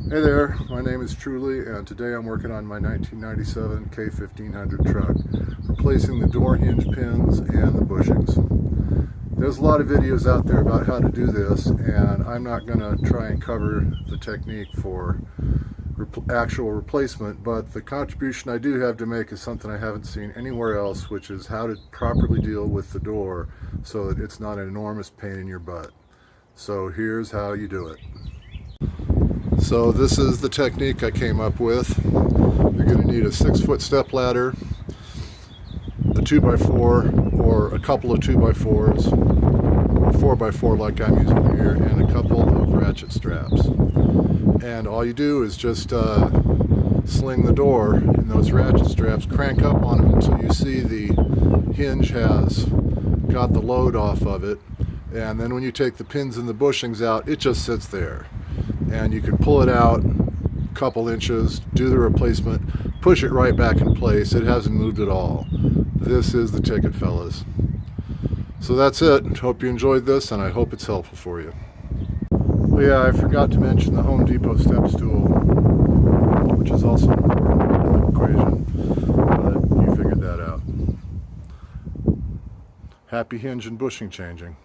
Hey there, my name is Truly, and today I'm working on my 1997 K1500 truck, replacing the door hinge pins and the bushings. There's a lot of videos out there about how to do this, and I'm not going to try and cover the technique for actual replacement, but the contribution I do have to make is something I haven't seen anywhere else, which is how to properly deal with the door so that it's not an enormous pain in your butt. So here's how you do it. So this is the technique I came up with. You're going to need a 6-foot step ladder, a 2x4 or a couple of 2x4s, or 4x4 like I'm using here, and a couple of ratchet straps. And all you do is just sling the door in those ratchet straps, crank up on them until you see the hinge has got the load off of it, and then when you take the pins and the bushings out, it just sits there. And you can pull it out a couple inches, do the replacement, push it right back in place. It hasn't moved at all. This is the ticket, fellas. So that's it. Hope you enjoyed this, and I hope it's helpful for you. Oh yeah, I forgot to mention the Home Depot step stool, which is also an important part of the equation, but you figured that out. Happy hinge and bushing changing.